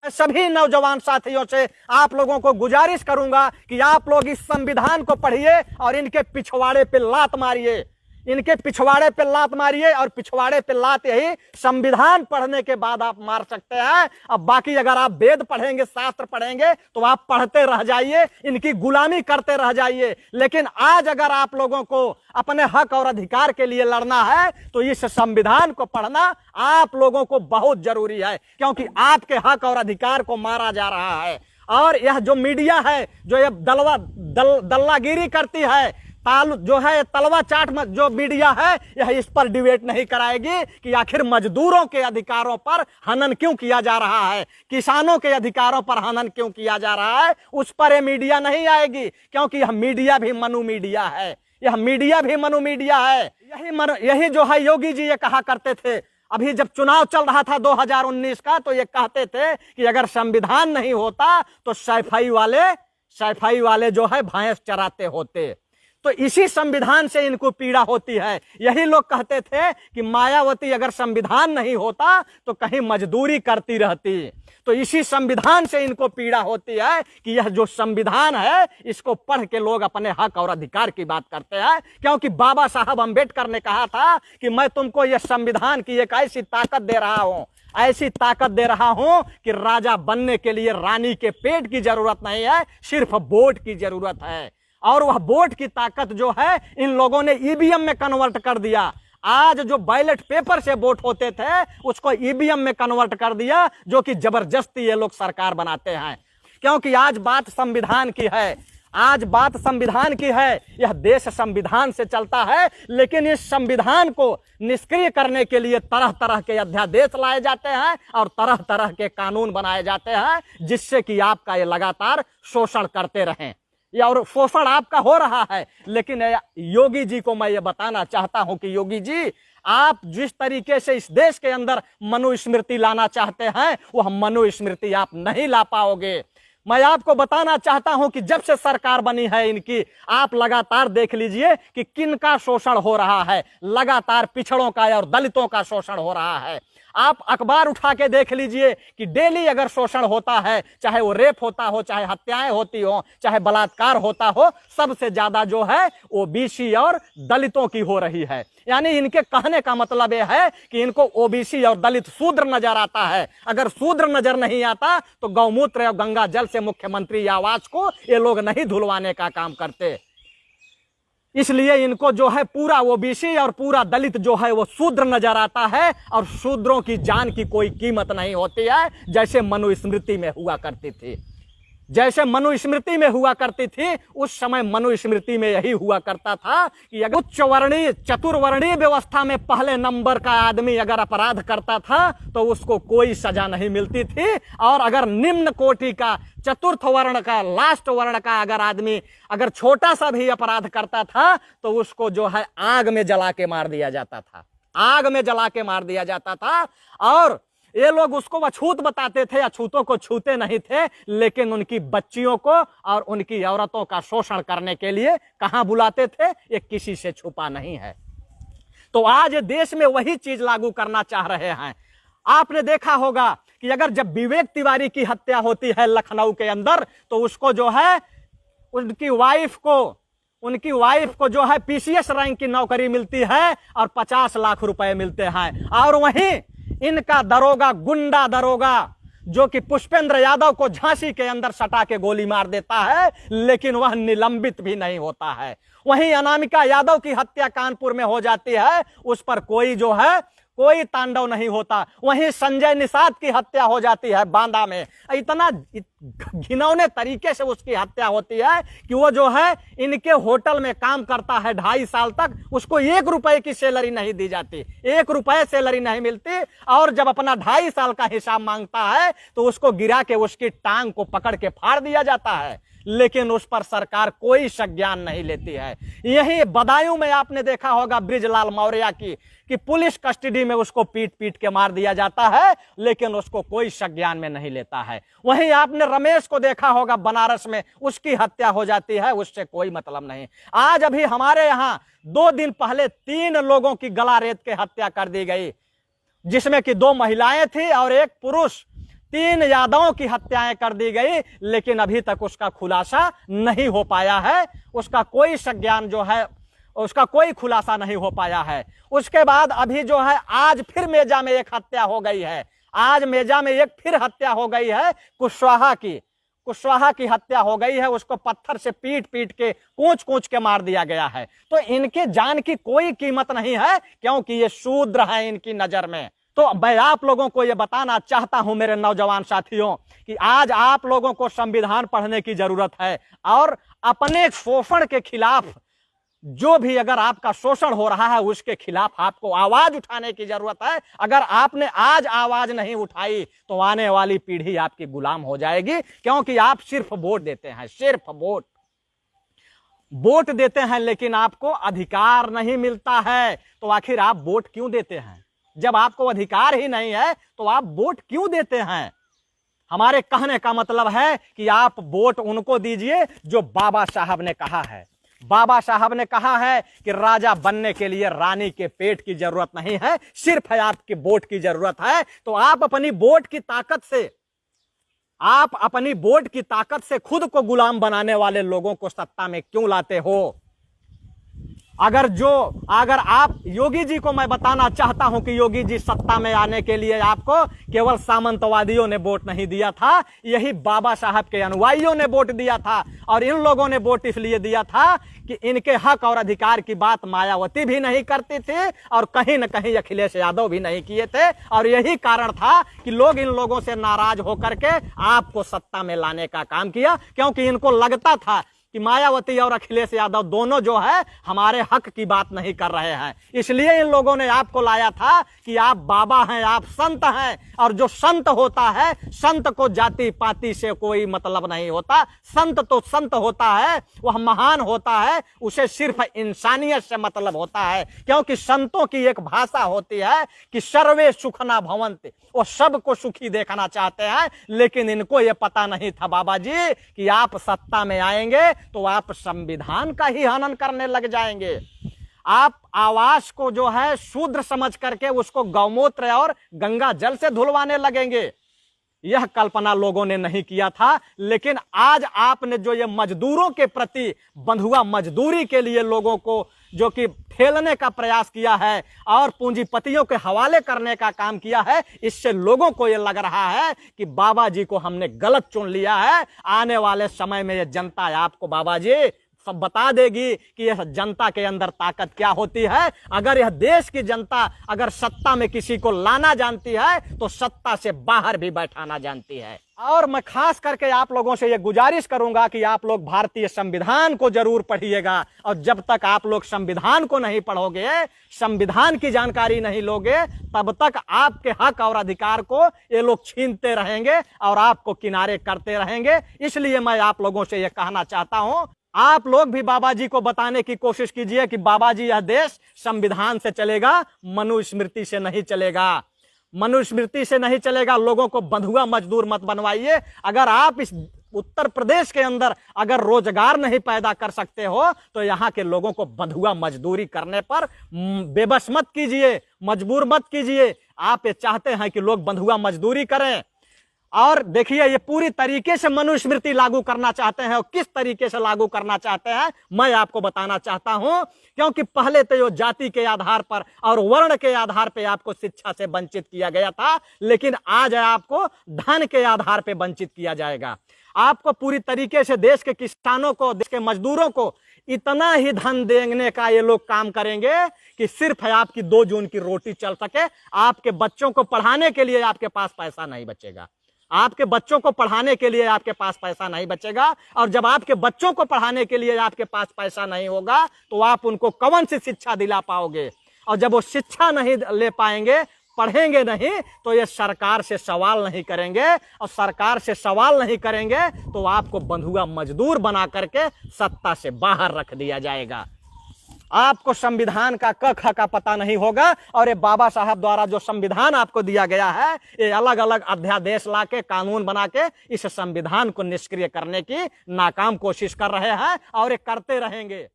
सभी नौजवान साथियों से आप लोगों को गुजारिश करूंगा कि आप लोग इस संविधान को पढ़िए और इनके पिछवाड़े पे लात मारिए, इनके पिछवाड़े पे लात मारिए। और पिछवाड़े पे लात यही संविधान पढ़ने के बाद आप मार सकते हैं। अब बाकी अगर आप वेद पढ़ेंगे, शास्त्र पढ़ेंगे, तो आप पढ़ते रह जाइए, इनकी गुलामी करते रह जाइए। लेकिन आज अगर आप लोगों को अपने हक और अधिकार के लिए लड़ना है तो इस संविधान को पढ़ना आप लोगों को बहुत जरूरी है, क्योंकि आपके हक और अधिकार को मारा जा रहा है। और यह जो मीडिया है जो ये दल्लागिरी करती है, जो है तलवा चाट जो मीडिया है, यह इस पर डिबेट नहीं कराएगी कि आखिर मजदूरों के अधिकारों पर हनन क्यों किया जा रहा है, किसानों के अधिकारों पर हनन क्यों किया जा रहा है, उस पर यह मीडिया नहीं आएगी। क्योंकि यह मीडिया भी मनु मीडिया है, यह मीडिया भी मनु मीडिया है। यही जो है योगी जी ये कहा करते थे, अभी जब चुनाव चल रहा था 2019 का, तो ये कहते थे कि अगर संविधान नहीं होता तो सैफई वाले जो है भैंस चराते होते। तो इसी संविधान से इनको पीड़ा होती है। यही लोग कहते थे कि मायावती अगर संविधान नहीं होता तो कहीं मजदूरी करती रहती। तो इसी संविधान से इनको पीड़ा होती है कि यह जो संविधान है इसको पढ़ के लोग अपने हक और अधिकार की बात करते हैं। क्योंकि बाबा साहब अम्बेडकर ने कहा था कि मैं तुमको यह संविधान की एक ऐसी ताकत दे रहा हूं, ऐसी ताकत दे रहा हूं कि राजा बनने के लिए रानी के पेट की जरूरत नहीं है, सिर्फ वोट की जरूरत है। और वह वोट की ताकत जो है इन लोगों ने ईवीएम में कन्वर्ट कर दिया। आज जो बैलेट पेपर से वोट होते थे उसको ईवीएम में कन्वर्ट कर दिया, जो कि जबरदस्ती ये लोग सरकार बनाते हैं। क्योंकि आज बात संविधान की है, आज बात संविधान की है। यह देश संविधान से चलता है, लेकिन इस संविधान को निष्क्रिय करने के लिए तरह तरह के अध्यादेश लाए जाते हैं और तरह तरह के कानून बनाए जाते हैं, जिससे कि आपका ये लगातार शोषण करते रहें। और शोषण आपका हो रहा है। लेकिन योगी जी को मैं ये बताना चाहता हूं कि योगी जी, आप जिस तरीके से इस देश के अंदर मनुस्मृति लाना चाहते हैं वह मनुस्मृति आप नहीं ला पाओगे। मैं आपको बताना चाहता हूं कि जब से सरकार बनी है इनकी, आप लगातार देख लीजिए कि किन का शोषण हो रहा है। लगातार पिछड़ों का और दलितों का शोषण हो रहा है। आप अखबार उठा के देख लीजिए कि डेली अगर शोषण होता है, चाहे वो रेप होता हो, चाहे हत्याएं होती हो, चाहे बलात्कार होता हो, सबसे ज्यादा जो है ओबीसी और दलितों की हो रही है। यानी इनके कहने का मतलब यह है कि इनको ओबीसी और दलित शूद्र नजर आता है। अगर शूद्र नजर नहीं आता तो गौमूत्र और गंगा जल से मुख्यमंत्री आवास को ये लोग नहीं धुलवाने का काम करते। इसलिए इनको जो है पूरा ओबीसी और पूरा दलित जो है वो शूद्र नजर आता है, और शूद्रों की जान की कोई कीमत नहीं होती है, जैसे मनुस्मृति में हुआ करती थी। जैसे मनुस्मृति में हुआ करती थी, उस समय मनुस्मृति में यही हुआ करता था कि अगर उच्च वर्णीय चतुर्वर्णीय व्यवस्था में पहले नंबर का आदमी अगर अपराध करता था तो उसको कोई सजा नहीं मिलती थी, और अगर निम्न कोटि का चतुर्थ वर्ण का लास्ट वर्ण का अगर आदमी अगर छोटा सा भी अपराध करता था तो उसको जो है आग में जला के मार दिया जाता था, आग में जला के मार दिया जाता था। और ये लोग उसको अछूत बताते थे, अछूतों को छूते नहीं थे, लेकिन उनकी बच्चियों को और उनकी औरतों का शोषण करने के लिए कहां बुलाते थे, ये किसी से छुपा नहीं है। तो आज देश में वही चीज लागू करना चाह रहे हैं। आपने देखा होगा कि अगर जब विवेक तिवारी की हत्या होती है लखनऊ के अंदर, तो उसको जो है उनकी वाइफ को जो है पीसीएस रैंक की नौकरी मिलती है और 50 लाख रुपए मिलते हैं। और वहीं इनका दरोगा, गुंडा दरोगा, जो कि पुष्पेंद्र यादव को झांसी के अंदर सटा के गोली मार देता है, लेकिन वह निलंबित भी नहीं होता है। वहीं अनामिका यादव की हत्या कानपुर में हो जाती है, उस पर कोई तांडव नहीं होता। वहीं संजय निषाद की हत्या हो जाती है बांदा में, इतना घिनौने तरीके से उसकी हत्या होती है कि वो जो है इनके होटल में काम करता है 2.5 साल तक, उसको 1 रुपए की सैलरी नहीं दी जाती, 1 रुपए सैलरी नहीं मिलती। और जब अपना 2.5 साल का हिसाब मांगता है तो उसको गिरा के उसकी टांग को पकड़ के फाड़ दिया जाता है, लेकिन उस पर सरकार कोई संज्ञान नहीं लेती है। यही बदायूं में आपने देखा होगा बृजलाल मौर्य कि पुलिस कस्टडी में उसको पीट पीट के मार दिया जाता है, लेकिन उसको कोई संज्ञान में नहीं लेता है। वहीं आपने रमेश को देखा होगा बनारस में, उसकी हत्या हो जाती है, उससे कोई मतलब नहीं। आज अभी हमारे यहाँ 2 दिन पहले 3 लोगों की गला रेत के हत्या कर दी गई, जिसमें कि 2 महिलाएं थी और 1 पुरुष। 3 यादवों की हत्याएं कर दी गई, लेकिन अभी तक उसका खुलासा नहीं हो पाया है। उसका कोई संज्ञान जो है, उसका कोई खुलासा नहीं हो पाया है। उसके बाद अभी जो है आज फिर मेजा में एक हत्या हो गई है। आज मेजा में एक फिर हत्या हो गई है, कुशवाहा की हत्या हो गई है। उसको पत्थर से पीट पीट के कूच कूच के मार दिया गया है। तो इनके जान की कोई कीमत नहीं है, क्योंकि ये शूद्र है इनकी नजर में। तो मैं आप लोगों को ये बताना चाहता हूं मेरे नौजवान साथियों कि आज आप लोगों को संविधान पढ़ने की जरूरत है और अपने शोषण के खिलाफ, जो भी अगर आपका शोषण हो रहा है उसके खिलाफ आपको आवाज उठाने की जरूरत है। अगर आपने आज आवाज नहीं उठाई तो आने वाली पीढ़ी आपकी गुलाम हो जाएगी, क्योंकि आप सिर्फ वोट देते हैं, सिर्फ वोट देते हैं, लेकिन आपको अधिकार नहीं मिलता है। तो आखिर आप वोट क्यों देते हैं? जब आपको अधिकार ही नहीं है तो आप वोट क्यों देते हैं? हमारे कहने का मतलब है कि आप वोट उनको दीजिए जो बाबा साहब ने कहा है। बाबा साहब ने कहा है कि राजा बनने के लिए रानी के पेट की जरूरत नहीं है, सिर्फ है आपकी वोट की जरूरत है। तो आप अपनी वोट की ताकत से खुद को गुलाम बनाने वाले लोगों को सत्ता में क्यों लाते हो? अगर आप योगी जी को मैं बताना चाहता हूं कि योगी जी सत्ता में आने के लिए आपको केवल सामंतवादियों ने वोट नहीं दिया था, यही बाबा साहब के अनुयायियों ने वोट दिया था। और इन लोगों ने वोट इसलिए दिया था कि इनके हक और अधिकार की बात मायावती भी नहीं करती थी और कहीं न कहीं अखिलेश यादव भी नहीं किए थे। और यही कारण था कि लोग इन लोगों से नाराज होकर के आपको सत्ता में लाने का काम किया, क्योंकि इनको लगता था कि मायावती और अखिलेश यादव दोनों जो है हमारे हक की बात नहीं कर रहे हैं। इसलिए इन लोगों ने आपको लाया था कि आप बाबा हैं, आप संत हैं। और जो संत होता है, संत को जाति पाति से कोई मतलब नहीं होता। संत तो संत होता है, वह महान होता है, उसे सिर्फ इंसानियत से मतलब होता है। क्योंकि संतों की एक भाषा होती है कि सर्वे सुखना भवन्ति, वो सबको सुखी देखना चाहते हैं। लेकिन इनको यह पता नहीं था बाबा जी कि आप सत्ता में आएंगे तो आप संविधान का ही हनन करने लग जाएंगे। आप आवास को जो है शूद्र समझ करके उसको गौमूत्र और गंगा जल से धुलवाने लगेंगे। यह कल्पना लोगों ने नहीं किया था। लेकिन आज आपने जो ये मजदूरों के प्रति बंधुआ मजदूरी के लिए लोगों को जो कि ठेलने का प्रयास किया है और पूंजीपतियों के हवाले करने का काम किया है, इससे लोगों को यह लग रहा है कि बाबा जी को हमने गलत चुन लिया है। आने वाले समय में यह जनता आपको बाबा जी सब बता देगी कि यह जनता के अंदर ताकत क्या होती है। अगर यह देश की जनता अगर सत्ता में किसी को लाना जानती है तो सत्ता से बाहर भी बैठाना जानती है। और मैं खास करके आप लोगों से यह गुजारिश करूंगा कि आप लोग भारतीय संविधान को जरूर पढ़िएगा। और जब तक आप लोग संविधान को नहीं पढ़ोगे, संविधान की जानकारी नहीं लोगे, तब तक आपके हक और अधिकार को ये लोग छीनते रहेंगे और आपको किनारे करते रहेंगे। इसलिए मैं आप लोगों से यह कहना चाहता हूं, आप लोग भी बाबा जी को बताने की कोशिश कीजिए कि बाबा जी यह देश संविधान से चलेगा, मनुस्मृति से नहीं चलेगा। मनुस्मृति से नहीं चलेगा। लोगों को बंधुआ मजदूर मत बनवाइए। अगर आप इस उत्तर प्रदेश के अंदर अगर रोजगार नहीं पैदा कर सकते हो तो यहाँ के लोगों को बंधुआ मजदूरी करने पर बेबस मत कीजिए, मजबूर मत कीजिए। आप ये चाहते हैं कि लोग बंधुआ मजदूरी करें। और देखिए, ये पूरी तरीके से मनुस्मृति लागू करना चाहते हैं। और किस तरीके से लागू करना चाहते हैं मैं आपको बताना चाहता हूं। क्योंकि पहले तो ये जाति के आधार पर और वर्ण के आधार पर आपको शिक्षा से वंचित किया गया था, लेकिन आज आपको धन के आधार पर वंचित किया जाएगा। आपको पूरी तरीके से देश के किसानों को, देश के मजदूरों को इतना ही धन देने का ये लोग काम करेंगे कि सिर्फ आपकी 2 जून की रोटी चल सके। आपके बच्चों को पढ़ाने के लिए आपके पास पैसा नहीं बचेगा। आपके बच्चों को पढ़ाने के लिए आपके पास पैसा नहीं बचेगा। और जब आपके बच्चों को पढ़ाने के लिए आपके पास पैसा नहीं होगा तो आप उनको कौन सी शिक्षा दिला पाओगे? और जब वो शिक्षा नहीं ले पाएंगे, पढ़ेंगे नहीं, तो ये सरकार से सवाल नहीं करेंगे। और सरकार से सवाल नहीं करेंगे तो आपको बंधुआ मजदूर बना करके सत्ता से बाहर रख दिया जाएगा। आपको संविधान का क ख का पता नहीं होगा। और ये बाबा साहब द्वारा जो संविधान आपको दिया गया है, ये अलग अलग अध्यादेश लाके, कानून बना के इस संविधान को निष्क्रिय करने की नाकाम कोशिश कर रहे हैं और ये करते रहेंगे।